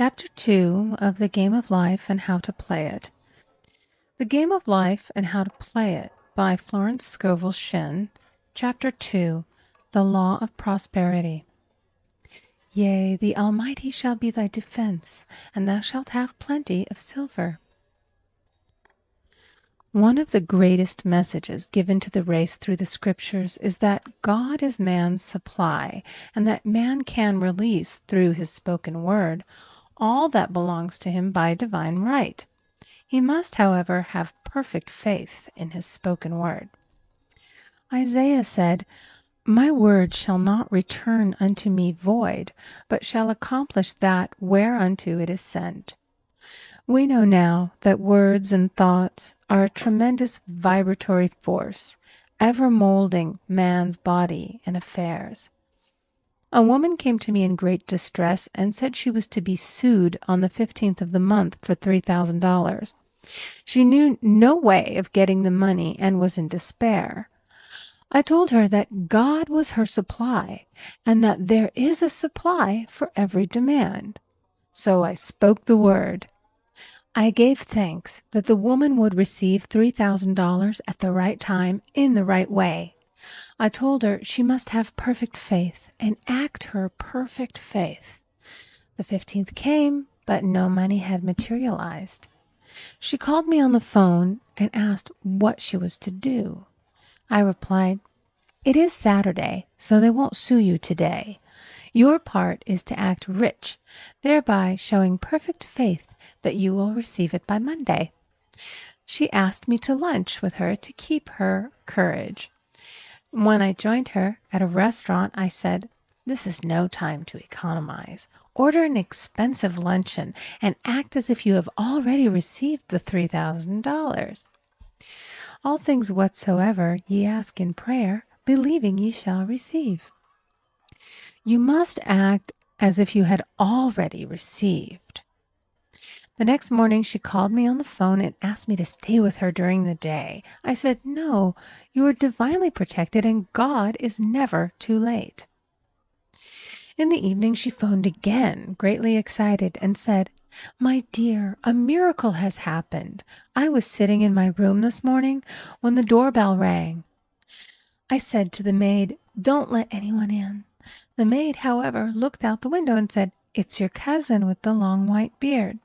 Chapter 2 of The Game of Life and How to Play It. The Game of Life and How to Play It by Florence Scovel Shinn. Chapter 2, The Law of Prosperity. Yea, the Almighty shall be thy defense, and thou shalt have plenty of silver. One of the greatest messages given to the race through the Scriptures is that God is man's supply, and that man can release through his spoken word all that belongs to him by divine right. He must, however, have perfect faith in his spoken word. Isaiah said, "My word shall not return unto me void, but shall accomplish that whereunto it is sent." We know now that words and thoughts are a tremendous vibratory force, ever molding man's body and affairs. A woman came to me in great distress and said she was to be sued on the 15th of the month for $3,000. She knew no way of getting the money and was in despair. I told her that God was her supply and that there is a supply for every demand. So I spoke the word. I gave thanks that the woman would receive $3,000 at the right time in the right way. I told her she must have perfect faith and act her perfect faith. The 15th came, but no money had materialized. She called me on the phone and asked what she was to do. I replied, "It is Saturday, so they won't sue you today. Your part is to act rich, thereby showing perfect faith that you will receive it by Monday." She asked me to lunch with her to keep her courage. When I joined her at a restaurant, I said, "This is no time to economize. Order an expensive luncheon and act as if you have already received the $3,000. All things whatsoever ye ask in prayer, believing ye shall receive." You must act as if you had already received. The next morning she called me on the phone and asked me to stay with her during the day. I said, "No, you are divinely protected and God is never too late." In the evening she phoned again, greatly excited, and said, "My dear, a miracle has happened. I was sitting in my room this morning when the doorbell rang. I said to the maid, 'Don't let anyone in.' The maid, however, looked out the window and said, 'It's your cousin with the long white beard.'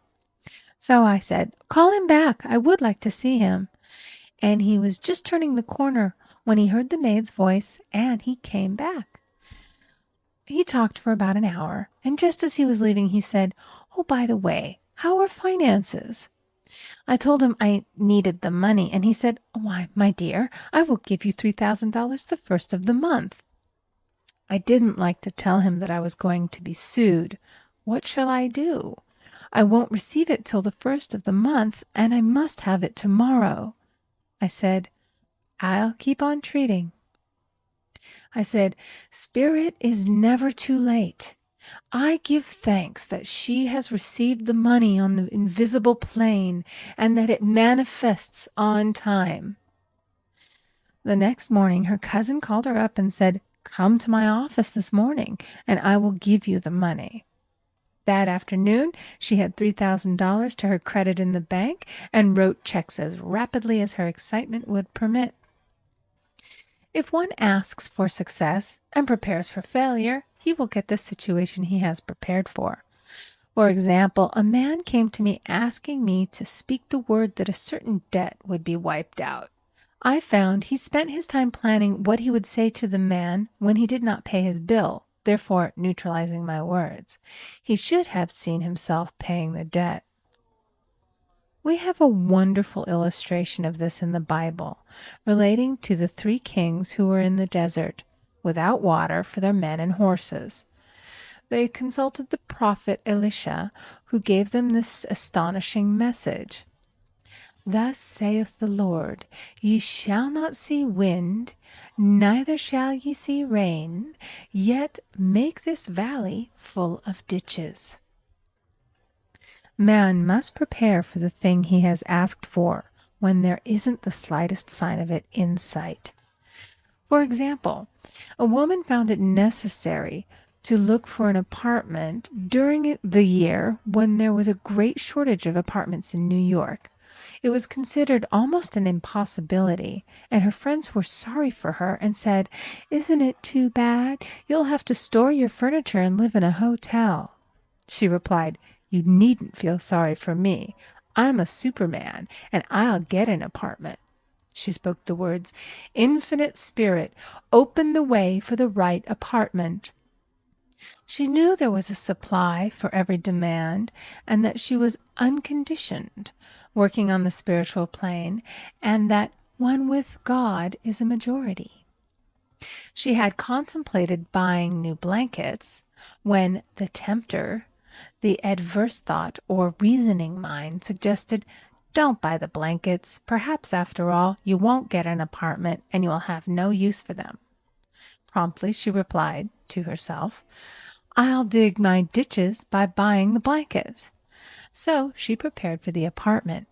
So I said, 'Call him back. I would like to see him.' And he was just turning the corner when he heard the maid's voice, and he came back. He talked for about an hour, and just as he was leaving, he said, 'Oh, by the way, how are finances?' I told him I needed the money, and he said, 'Why, my dear, I will give you $3,000 the first of the month.' I didn't like to tell him that I was going to be sued. What shall I do? I won't receive it till the first of the month, and I must have it tomorrow. I said, 'I'll keep on treating.' I said, 'Spirit is never too late. I give thanks that she has received the money on the invisible plane and that it manifests on time.' The next morning her cousin called her up and said, 'Come to my office this morning, and I will give you the money.' That afternoon, she had $3,000 to her credit in the bank and wrote checks as rapidly as her excitement would permit. If one asks for success and prepares for failure, he will get the situation he has prepared for. For example, a man came to me asking me to speak the word that a certain debt would be wiped out. I found he spent his time planning what he would say to the man when he did not pay his bill, therefore neutralizing my words. He should have seen himself paying the debt. We have a wonderful illustration of this in the Bible, relating to the 3 kings who were in the desert, without water for their men and horses. They consulted the prophet Elisha, who gave them this astonishing message. "Thus saith the Lord, ye shall not see wind, neither shall ye see rain, yet make this valley full of ditches." Man must prepare for the thing he has asked for when there isn't the slightest sign of it in sight. For example, a woman found it necessary to look for an apartment during the year when there was a great shortage of apartments in New York. It was considered almost an impossibility, and her friends were sorry for her and said, "Isn't it too bad? You'll have to store your furniture and live in a hotel." She replied, "You needn't feel sorry for me. I'm a Superman, and I'll get an apartment." She spoke the words, "Infinite Spirit, open the way for the right apartment." She knew there was a supply for every demand, and that she was unconditioned, working on the spiritual plane, and that one with God is a majority. She had contemplated buying new blankets when the tempter, the adverse thought or reasoning mind, suggested, "Don't buy the blankets. Perhaps, after all, you won't get an apartment and you will have no use for them." Promptly she replied to herself, "I'll dig my ditches by buying the blankets." So she prepared for the apartment,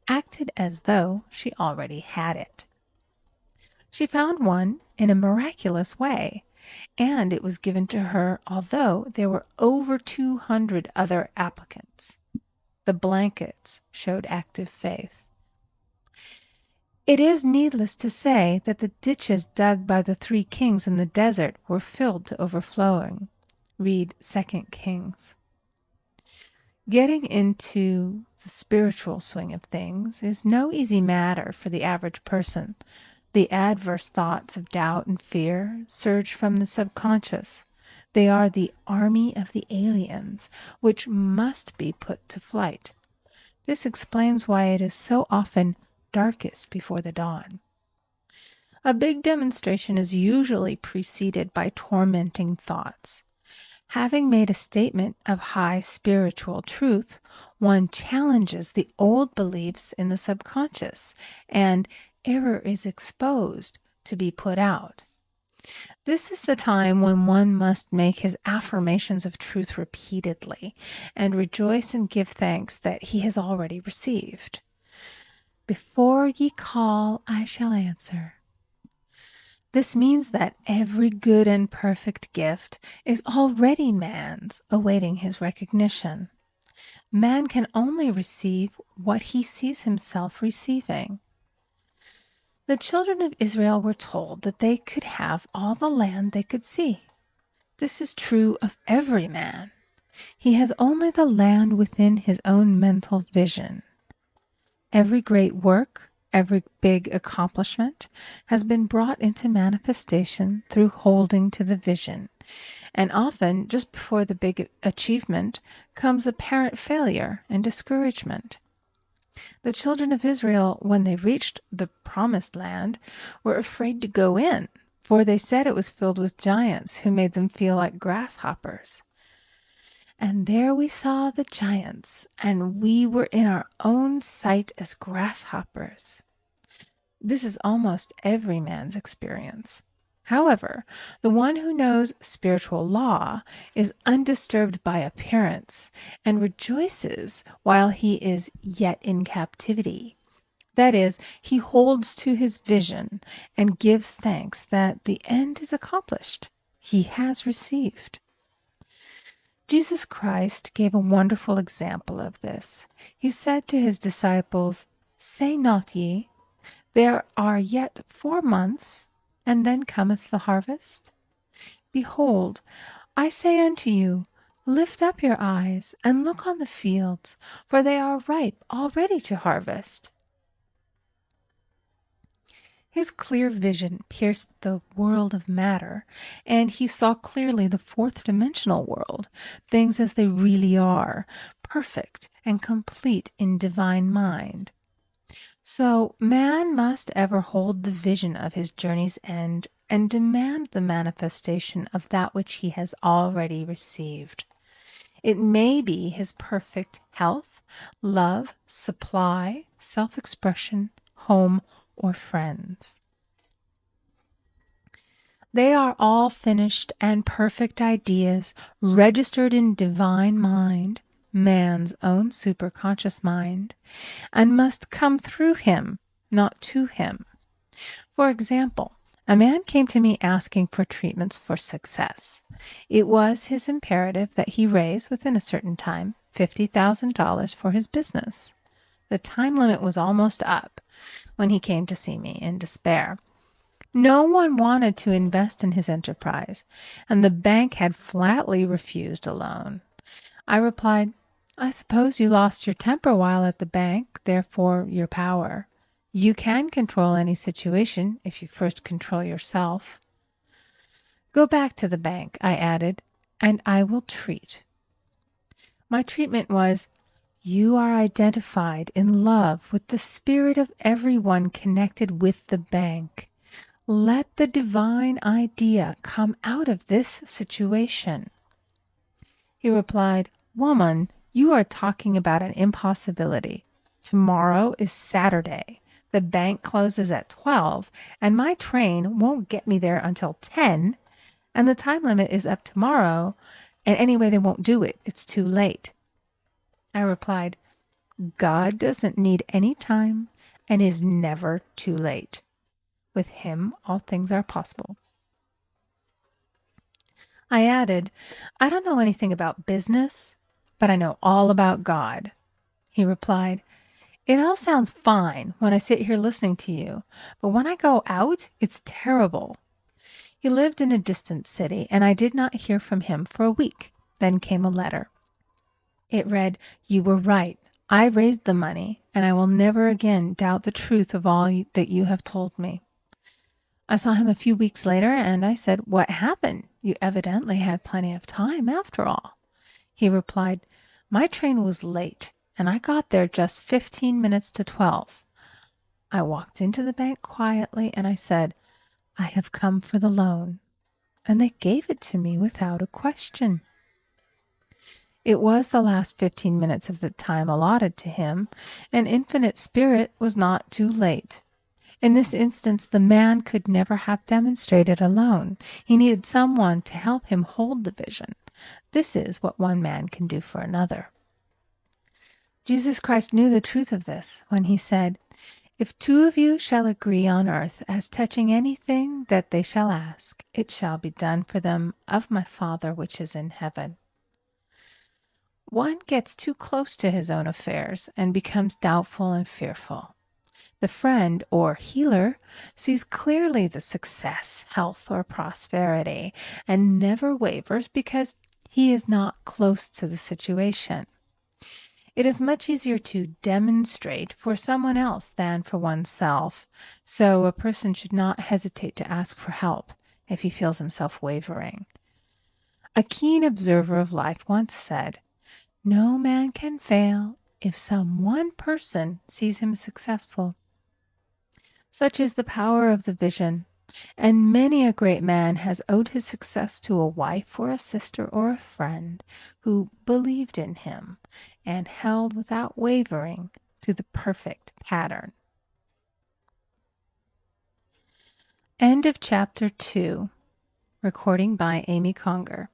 acted as though she already had it. She found one in a miraculous way, and it was given to her although there were over 200 other applicants. The blankets showed active faith. It is needless to say that the ditches dug by the 3 kings in the desert were filled to overflowing. Read 2 Kings. Getting into the spiritual swing of things is no easy matter for the average person. The adverse thoughts of doubt and fear surge from the subconscious. They are the army of the aliens, which must be put to flight. This explains why it is so often darkest before the dawn. A big demonstration is usually preceded by tormenting thoughts. Having made a statement of high spiritual truth, one challenges the old beliefs in the subconscious, and error is exposed to be put out. This is the time when one must make his affirmations of truth repeatedly and rejoice and give thanks that he has already received. "Before ye call, I shall answer." This means that every good and perfect gift is already man's, awaiting his recognition. Man can only receive what he sees himself receiving. The children of Israel were told that they could have all the land they could see. This is true of every man. He has only the land within his own mental vision. Every great work, every big accomplishment has been brought into manifestation through holding to the vision, and often just before the big achievement comes apparent failure and discouragement. The children of Israel, when they reached the promised land, were afraid to go in, for they said it was filled with giants who made them feel like grasshoppers. "And there we saw the giants, and we were in our own sight as grasshoppers." This is almost every man's experience. However, the one who knows spiritual law is undisturbed by appearance and rejoices while he is yet in captivity. That is, he holds to his vision and gives thanks that the end is accomplished. He has received. Jesus Christ gave a wonderful example of this. He said to his disciples, "Say not ye, there are yet 4 months, and then cometh the harvest? Behold, I say unto you, lift up your eyes, and look on the fields, for they are ripe already to harvest." His clear vision pierced the world of matter, and he saw clearly the 4th-dimensional world, things as they really are, perfect and complete in divine mind. So man must ever hold the vision of his journey's end and demand the manifestation of that which he has already received. It may be his perfect health, love, supply, self-expression, home, or friends. They are all finished and perfect ideas registered in divine mind, man's own superconscious mind, and must come through him, not to him. For example, A man came to me asking for treatments for success. It was his imperative that he raise, within a certain time, $50,000 for his business. The time limit was almost up when he came to see me in despair. No one wanted to invest in his enterprise, and the bank had flatly refused a loan. I replied, "I suppose you lost your temper while at the bank, therefore your power. You can control any situation if you first control yourself." "Go back to the bank," I added, "and I will treat." My treatment was, "You are identified in love with the spirit of everyone connected with the bank. Let the divine idea come out of this situation." He replied, "Woman, you are talking about an impossibility. Tomorrow is Saturday. The bank closes at 12, and my train won't get me there until 10, and the time limit is up tomorrow, and anyway, they won't do it. It's too late." I replied, "God doesn't need any time and is never too late. With him, all things are possible." I added, "I don't know anything about business, but I know all about God." He replied, "It all sounds fine when I sit here listening to you, but when I go out, it's terrible." He lived in a distant city, and I did not hear from him for a week. Then came a letter. It read, "You were right. I raised the money, and I will never again doubt the truth of all that you have told me." I saw him a few weeks later, and I said, "What happened? You evidently had plenty of time after all." He replied, "My train was late, and I got there just 15 minutes to 12. I walked into the bank quietly, and I said, 'I have come for the loan,' and they gave it to me without a question." It was the last 15 minutes of the time allotted to him, and Infinite Spirit was not too late. In this instance, the man could never have demonstrated alone. He needed someone to help him hold the vision. This is what one man can do for another. Jesus Christ knew the truth of this when he said, "If two of you shall agree on earth as touching anything that they shall ask, it shall be done for them of my Father which is in heaven." One gets too close to his own affairs and becomes doubtful and fearful. The friend or healer sees clearly the success, health, or prosperity and never wavers because he is not close to the situation. It is much easier to demonstrate for someone else than for oneself, so a person should not hesitate to ask for help if he feels himself wavering. A keen observer of life once said, "No man can fail if some one person sees him successful." Such is the power of the vision, and many a great man has owed his success to a wife or a sister or a friend who believed in him and held without wavering to the perfect pattern. End of chapter 2. Recording by Amy Conger.